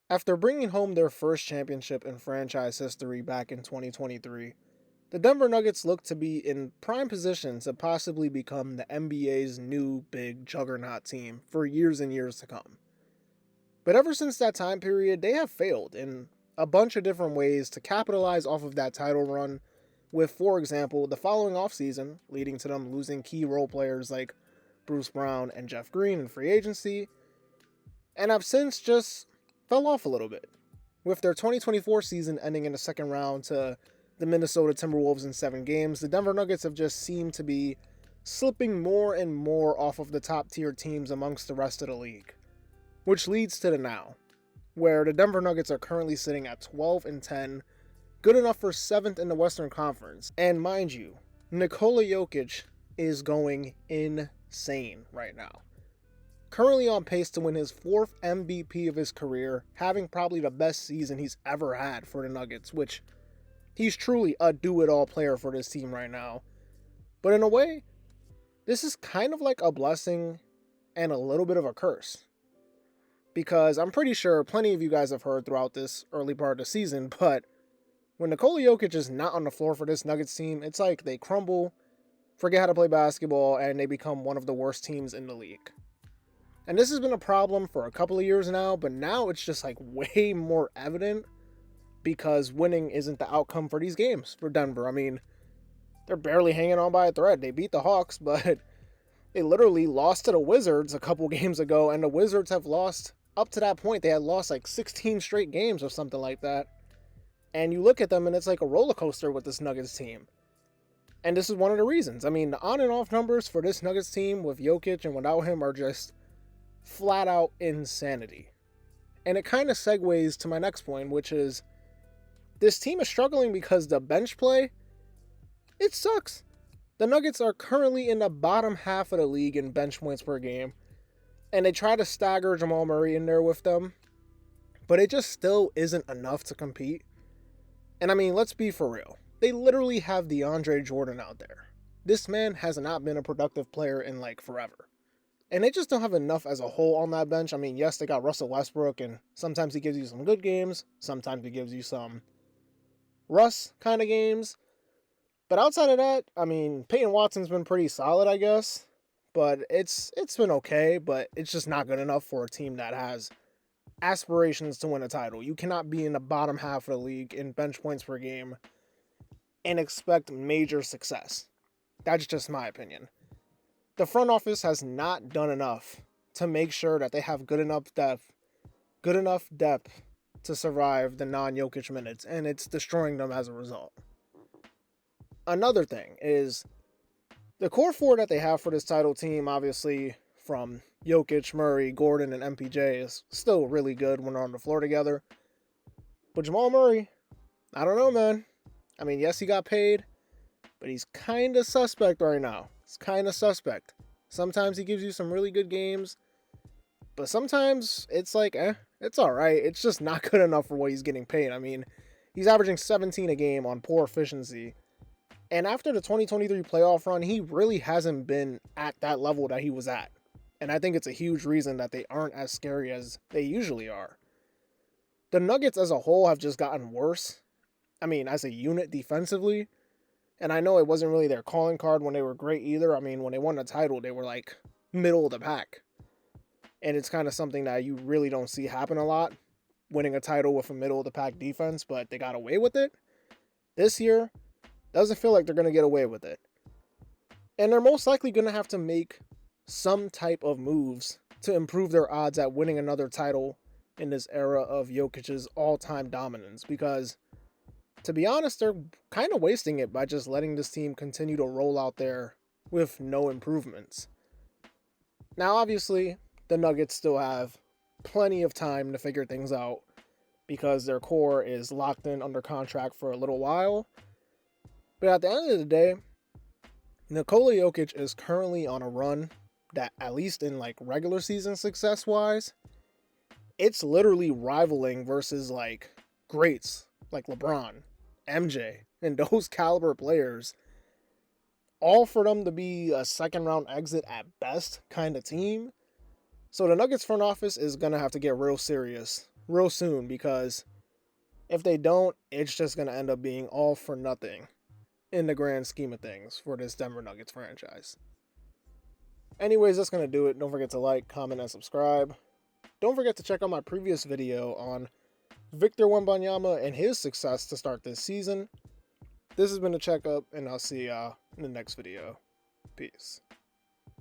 After bringing home their first championship in franchise history back in 2023, the Denver Nuggets look to be in prime position to possibly become the NBA's new big juggernaut team for years and years to come. But ever since that time period, they have failed in a bunch of different ways to capitalize off of that title run, with, for example, the following offseason leading to them losing key role players like Bruce Brown and Jeff Green in free agency, and have since just fell off a little bit, with their 2024 season ending in the second round to the Minnesota Timberwolves in 7 games. The Denver Nuggets have just seemed to be slipping more and more off of the top tier teams amongst the rest of the league, which leads to the now, where the Denver Nuggets are currently sitting at 12-10, good enough for 7th in the Western Conference. And mind you, Nikola Jokic is going insane right now. Currently on pace to win his 4th MVP of his career, having probably the best season he's ever had for the Nuggets, which he's truly a do-it-all player for this team right now. But in a way, this is kind of like a blessing and a little bit of a curse. Because I'm pretty sure plenty of you guys have heard throughout this early part of the season, but when Nikola Jokic is not on the floor for this Nuggets team, it's like they crumble, forget how to play basketball, and they become one of the worst teams in the league. And this has been a problem for a couple of years now, but now it's just like way more evident because winning isn't the outcome for these games for Denver. I mean, they're barely hanging on by a thread. They beat the Hawks, but they literally lost to the Wizards a couple games ago, and the Wizards have lost, up to that point, they had lost like 16 straight games or something like that. And you look at them and it's like a roller coaster with this Nuggets team. And this is one of the reasons. I mean, the on and off numbers for this Nuggets team with Jokic and without him are just flat out insanity. And it kind of segues to my next point, which is this team is struggling because the bench play, it sucks. The Nuggets are currently in the bottom half of the league in bench points per game, and they try to stagger Jamal Murray in there with them, but it just still isn't enough to compete. And I mean, let's be for real. They literally have DeAndre Jordan out there. This man has not been a productive player in like forever. And they just don't have enough as a whole on that bench. I mean, yes, they got Russell Westbrook, and sometimes he gives you some good games. Sometimes he gives you some Russ kind of games. But outside of that, I mean, Peyton Watson's been pretty solid, I guess. But it's been okay, but it's just not good enough for a team that has aspirations to win a title. You cannot be in the bottom half of the league in bench points per game and expect major success. That's just my opinion. The front office has not done enough to make sure that they have good enough depth to survive the non-Jokic minutes, and it's destroying them as a result. Another thing is the core four that they have for this title team, obviously from Jokic, Murray, Gordon, and MPJ, is still really good when they're on the floor together. But Jamal Murray, I don't know, man. I mean, yes, he got paid, but he's kind of suspect right now. It's kind of suspect. Sometimes he gives you some really good games, but sometimes it's like, it's all right. It's just not good enough for what he's getting paid. I mean, he's averaging 17 a game on poor efficiency. And after the 2023 playoff run, he really hasn't been at that level that he was at. And I think it's a huge reason that they aren't as scary as they usually are. The Nuggets as a whole have just gotten worse. I mean, as a unit defensively. And I know it wasn't really their calling card when they were great either. I mean, when they won the title, they were like middle of the pack. And it's kind of something that you really don't see happen a lot, winning a title with a middle of the pack defense, but they got away with it. This year, doesn't feel like they're going to get away with it. And they're most likely going to have to make some type of moves to improve their odds at winning another title in this era of Jokic's all-time dominance, because to be honest, they're kind of wasting it by just letting this team continue to roll out there with no improvements. Now, obviously, the Nuggets still have plenty of time to figure things out because their core is locked in under contract for a little while. But at the end of the day, Nikola Jokic is currently on a run that, at least in like regular season success-wise, it's literally rivaling versus like greats like LeBron, MJ, and those caliber players, all for them to be a second round exit at best kind of team. So the Nuggets front office is going to have to get real serious real soon, because if they don't, it's just going to end up being all for nothing in the grand scheme of things for this Denver Nuggets franchise. Anyways, that's going to do it. Don't forget to like, comment, and subscribe. Don't forget to check out my previous video on Victor Wembanyama and his success to start this season. This has been a checkup, and I'll see y'all in the next video. Peace.